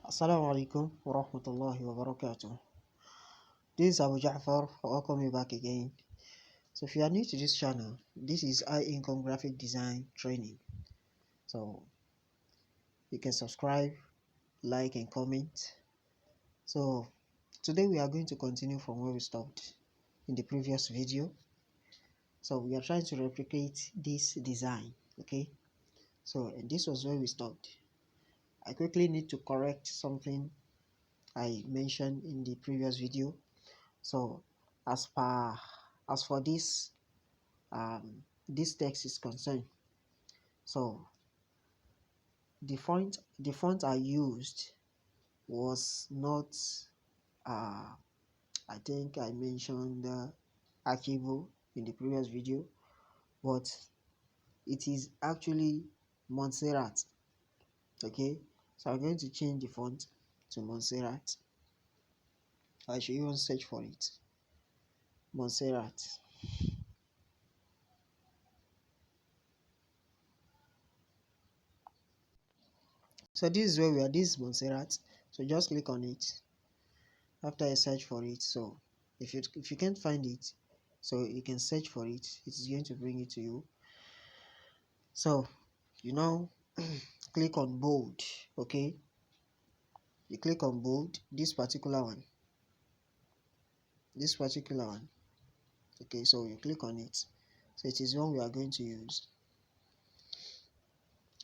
Assalamu alaikum wa rahmatullahi wa barakatuh. This is Abu Ja'far. Welcome you back again. So if you are new to this channel, this is Income Graphic Design training. So you can subscribe, like and comment. So today we are going to continue from where we stopped in the previous video. So we are trying to replicate this design. Okay, so and this was where we stopped. I quickly need to correct something I mentioned in the previous video. So as for this text is concerned, so the font I used was not I think I mentioned Akibo in the previous video, but it is actually Montserrat. Okay, so I'm going to change the font to Montserrat. I should even search for it. Montserrat. So this is where we are. This is Montserrat. So just click on it after I search for it. So if you can't find it, so you can search for it. It's going to bring it to you. So you now click on bold. Okay, you click on bold, this particular one. Okay, so you click on it. So it is one we are going to use.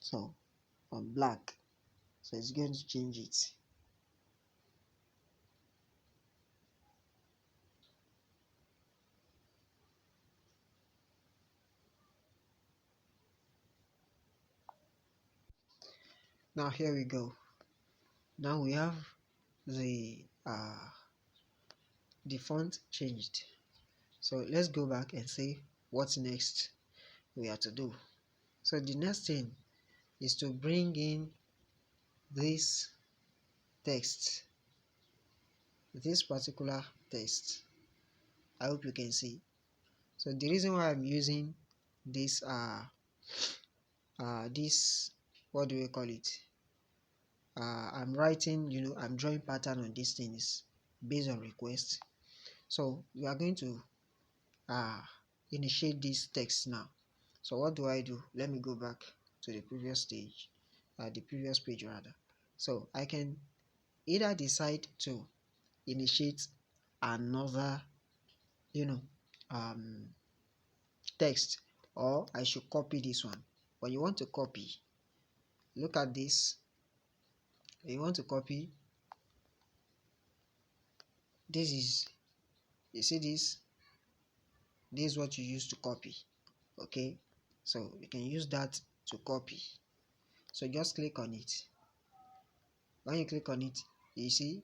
So on black, so it's going to change it. Now here we go. Now we have the font changed. So let's go back and see what's next we have to do. So the next thing is to bring in this text, this particular text. I hope you can see. So the reason why I'm using this this, what do we call it, I'm writing, I'm drawing pattern on these things based on request. So we are going to initiate this text now. So what do? Let me go back to the previous stage, the previous page rather. So I can either decide to initiate another text, or I should copy this one. When you want to copy, look at this. When you want to copy, this is, you see this is what you use to copy. Okay, so you can use that to copy. So just click on it. When you click on it, you see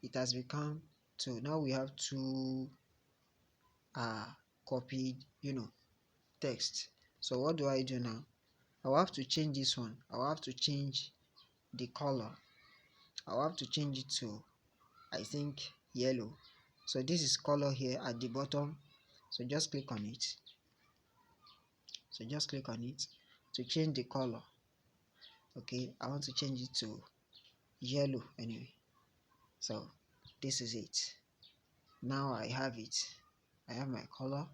it has become two. Now we have two copied text. So what do I do now? I will have to change this one. I will have to change the color. I will have to change it to, I think, yellow. So this is color here at the bottom. So just click on it. So just click on it to change the color. Okay, I want to change it to yellow anyway. So this is it. Now I have it. I have my color.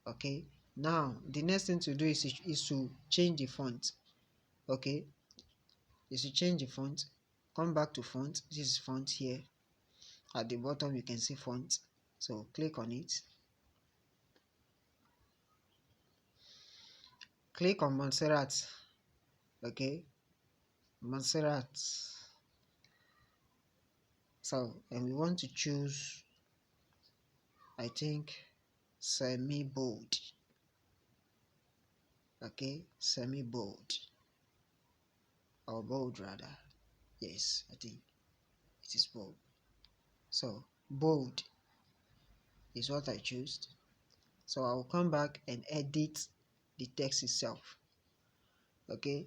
Okay, now the next thing to do is to change the font. Okay, is to change the font. Come back to font. This is font here at the bottom. You can see font, so click on it. Click on Montserrat. Okay, Montserrat. So, and we want to choose, I think, semi bold. Okay, semi bold, or bold rather. Yes, I think it is bold. So bold is what I choose. So I will come back and edit the text itself. Okay,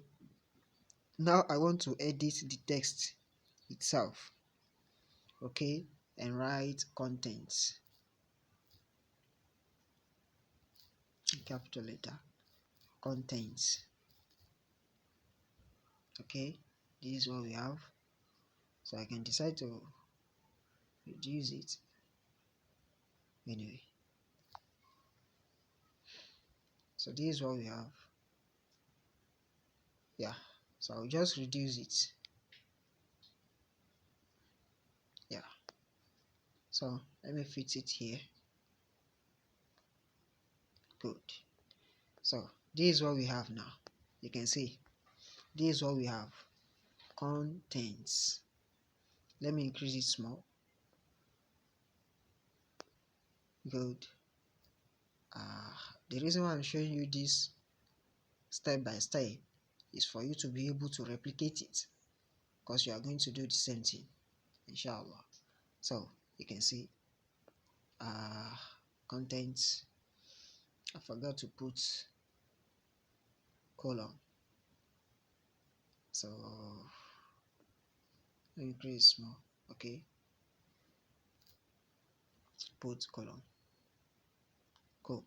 now I want to edit the text itself. Okay, and write contents, capital letter, contents. Okay, this is what we have. So I can decide to reduce it anyway. So this is what we have. Yeah, so I'll just reduce it. Yeah, so let me fit it here. Good. So this is what we have now. You can see this is what we have. Contents. Let me increase it small. Good. The reason why I'm showing you this step by step is for you to be able to replicate it, because you are going to do the same thing, inshallah. So you can see contents. I forgot to put column, so let me increase small. Okay, put column. Cool.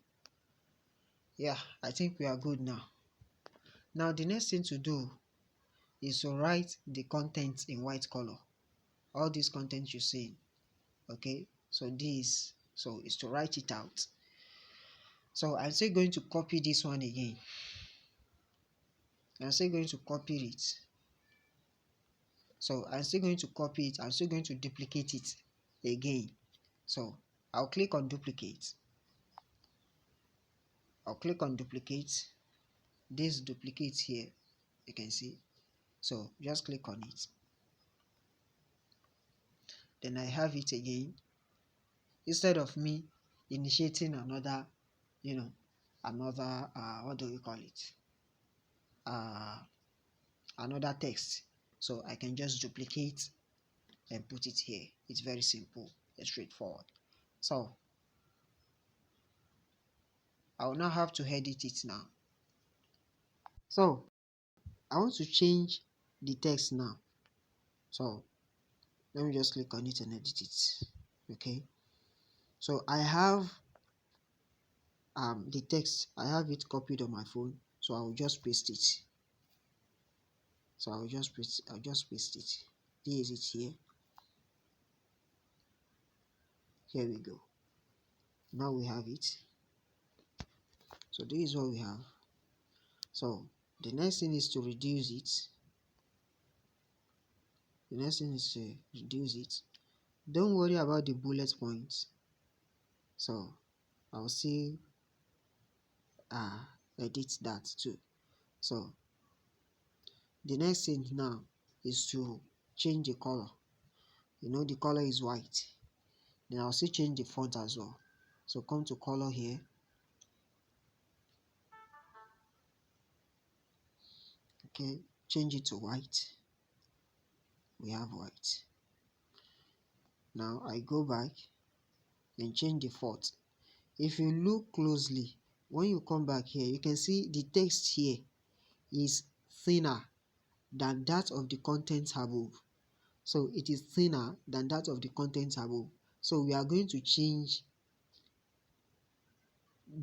Yeah, I think we are good now. Now the next thing to do is to write the content in white color. All these content you see, okay, so this, so is to write it out. So I'm still going to copy this one again. I'm still going to copy it. So I'm still going to copy it. I'm still going to duplicate it again. So I'll click on duplicate. I'll click on duplicate. This duplicate here, you can see. So just click on it. Then I have it again. Instead of me initiating another, another what do we call it? Another text. So I can just duplicate and put it here. It's very simple and straightforward. So I will now have to edit it now. So I want to change the text now. So let me just click on it and edit it. Okay. So I have the text, I have it copied on my phone. So I will just paste it. So I'll just paste it. This is it here. Here we go. Now we have it. So this is what we have. So the next thing is to reduce it. The next thing is to reduce it. Don't worry about the bullet points. So I'll see edit that too. So the next thing now is to change the color. The color is white. Then I'll still change the font as well. So come to color here. Okay, change it to white. We have white. Now I go back and change the font. If you look closely, when you come back here, you can see the text here is thinner than that of the contents above. So it is thinner than that of the contents above. So we are going to change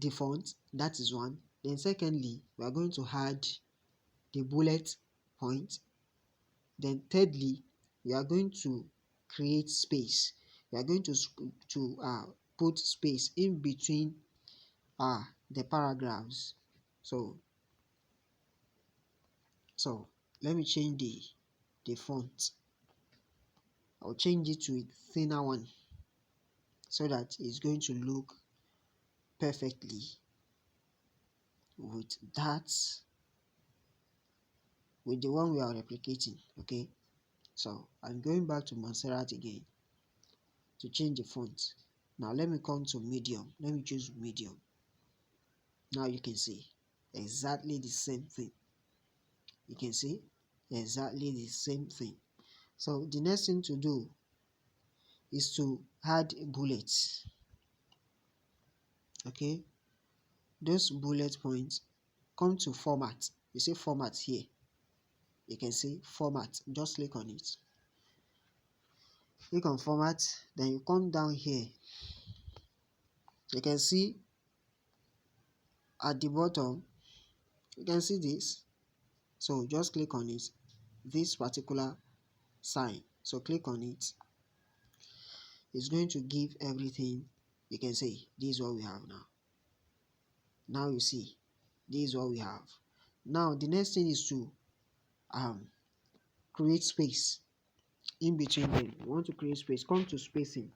the font. That is one. Then secondly, we are going to add the bullet point. Then thirdly, we are going to create space. We are going to put space in between the paragraphs. So let me change the font. I'll change it to a thinner one so that it's going to look perfectly with the one we are replicating. Okay, so I'm going back to Montserrat again to change the font. Now let me come to medium. Let me choose medium. Now you can see exactly the same thing. You can see exactly the same thing. So the next thing to do is to add bullets. Okay, those bullet points, come to format. You see format here. You can see format. Just click on it. Click on format. Then you come down here. You can see at the bottom. You can see this. So just click on it. This particular sign. So click on it. It's going to give everything. You can say this is what we have now. Now you see, this is what we have. Now the next thing is to create space in between them. You want to create space, come to spacing.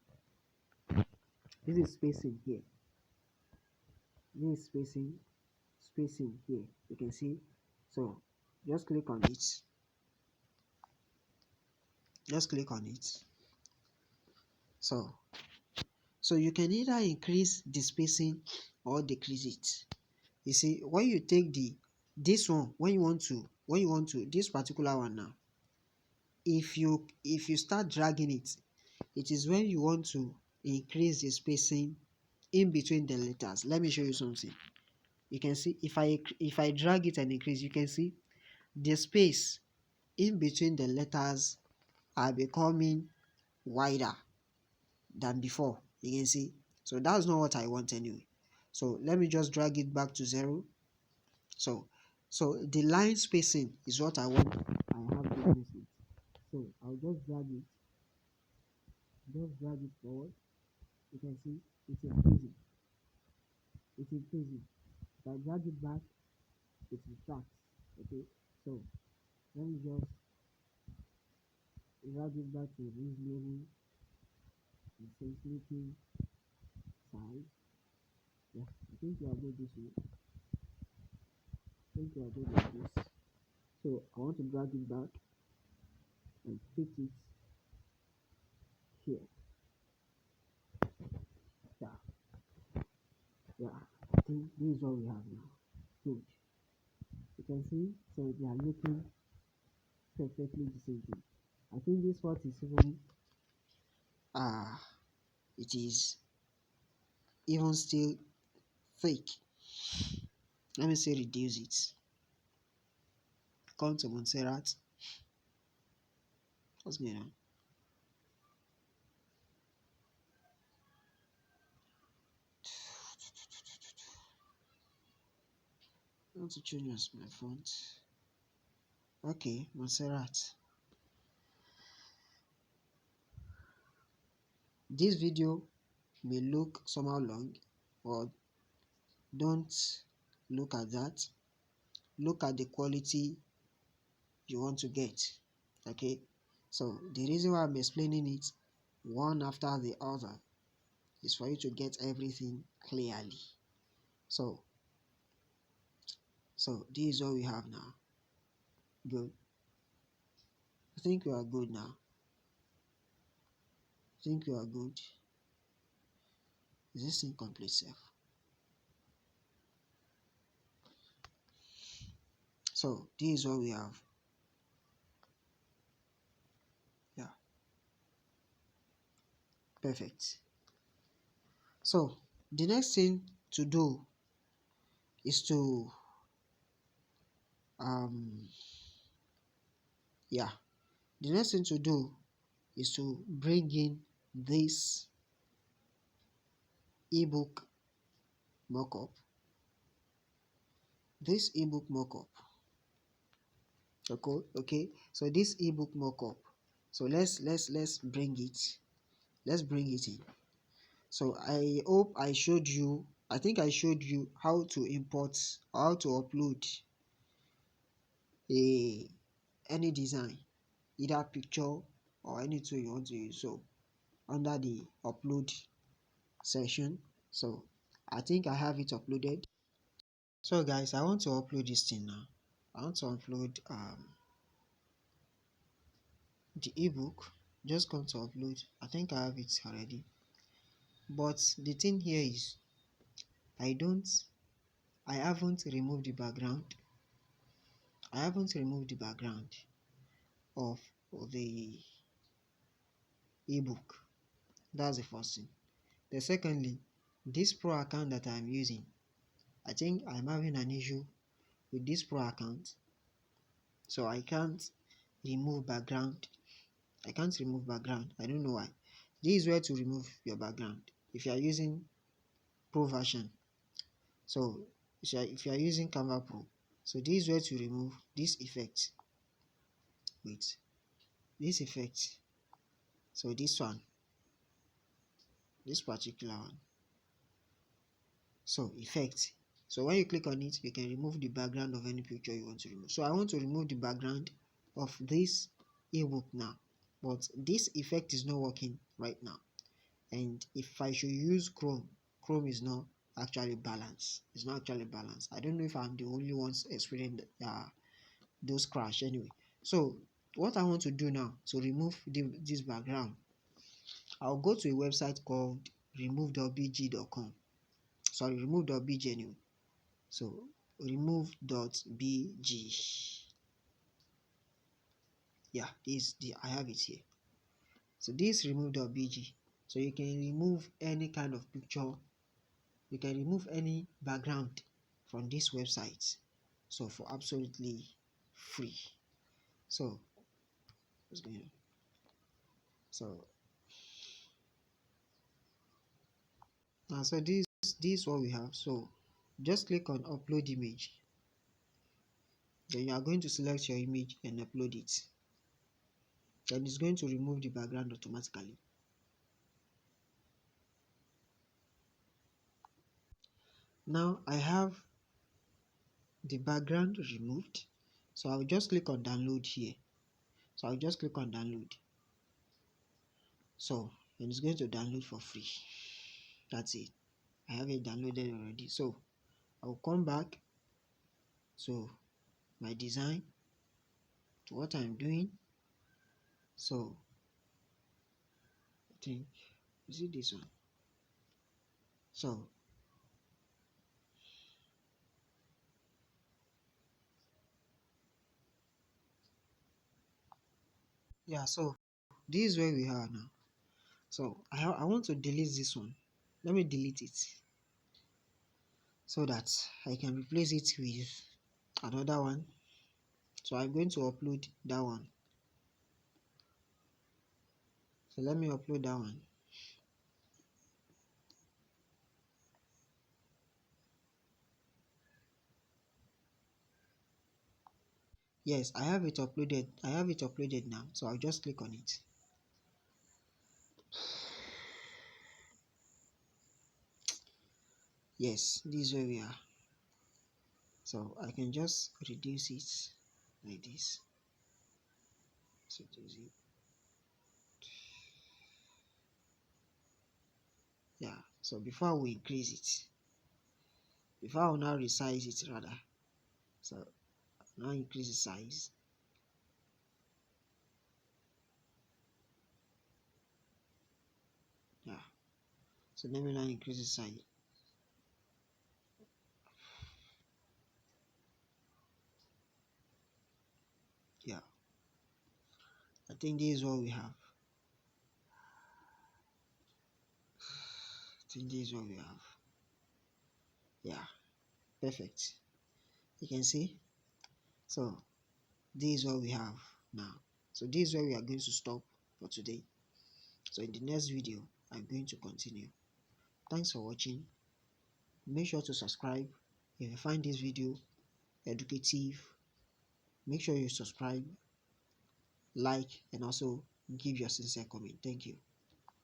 This is spacing here. This is spacing here. You can see. So just click on it. Just click on it. So you can either increase the spacing or decrease it. You see, when you take this one, when you want to this particular one now, if you start dragging it, it is when you want to increase the spacing in between the letters. Let me show you something. You can see if I drag it and increase, you can see the space in between the letters are becoming wider than before. You can see. So that's not what I want anyway. So let me just drag it back to 0. So the line spacing is what I want. I have business with. So I'll just drag it forward. You can see it's increasing. It's increasing. If I drag it back, it retracts. Okay. So let me just drag it back to reasonable sensitivity size. Yeah, I think we are good this way. I think we are good like this. So I want to drag it back and fit it here. Yeah, I think this is what we have now. Good. You can see, so they are looking perfectly the same thing. I think this part is even it is even still thick. Let me say reduce it. Come to Montserrat. What's going on? I want to change my font. Okay, Montserrat. This video may look somehow long, but don't look at that. Look at the quality you want to get. Okay, so the reason why I'm explaining it one after the other is for you to get everything clearly. So this is what we have now. Good. I think we are good now. I think we are good. Is this incomplete self? So this is what we have. Yeah. Perfect. So the next thing to do is to the next thing to do is to bring in this ebook mockup. This ebook mockup. Okay. So this ebook mockup. So let's bring it. Let's bring it in. So I hope I showed you. I think I showed you how to import, how to upload any design, either picture or any tool you want to use. So under the upload section, so I think I have it uploaded. So guys, I want to upload this thing now. I want to upload the ebook. Just come to upload. I think I have it already, but the thing here is I haven't removed the background. I haven't removed the background of the ebook. That's the first thing. The secondly, this pro account that I'm using, I think I'm having an issue with this pro account, so I can't remove background. I don't know why. This is where to remove your background if you are using pro version. So if you are using Canva Pro, so this is where to remove this effect. Wait, this effect. So this one, this particular one. So effect. So when you click on it, you can remove the background of any picture you want to remove. So I want to remove the background of this ebook now, but this effect is not working right now. And if I should use Chrome is not actually balanced. It's not actually balanced. I don't know if I'm the only ones experiencing those crash anyway. So what I want to do now to remove this background, I'll go to a website called remove.bg.com. Sorry, remove.bg anyway. So remove.bg. Yeah, I have it here. So this remove.bg. So you can remove any kind of picture. You can remove any background from this website. So for absolutely free. So what's going on? So now, so this is what we have. So just click on upload image. Then you are going to select your image and upload it. Then it's going to remove the background automatically. Now I have the background removed. So I'll just click on download here. So I'll just click on download. So and it's going to download for free. That's it. I have it downloaded already. So I'll come back to my design, to what I'm doing. So I think, is it this one? So yeah, so this is where we are now. So I want to delete this one. Let me delete it so that I can replace it with another one. So I'm going to upload that one. So let me upload that one. Yes, I have it uploaded. I have it uploaded now. So I'll just click on it. Yes, this is where we are. So I can just reduce it like this. So reduce it. Yeah. So before we increase it, before I will now resize it rather. So now increase the size. Yeah. So let me now increase the size. Yeah. I think this is what we have. I think this is what we have. Yeah. Perfect. You can see. So this is what we have now. So this is where we are going to stop for today. So in the next video, I'm going to continue. Thanks for watching. Make sure to subscribe. If you find this video educative, make sure you subscribe, like, and also give your sincere comment. Thank you.